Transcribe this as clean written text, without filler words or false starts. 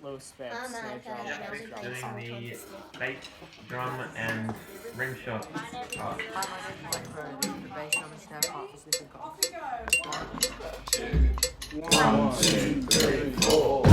low spec snare drum. Yeah, bass doing drum. the bass drum and rim shot part. Hi, my name's Mike Crow. This is the bass drum and snare part for Sniff. Off we go. 1, 2, 3, 4.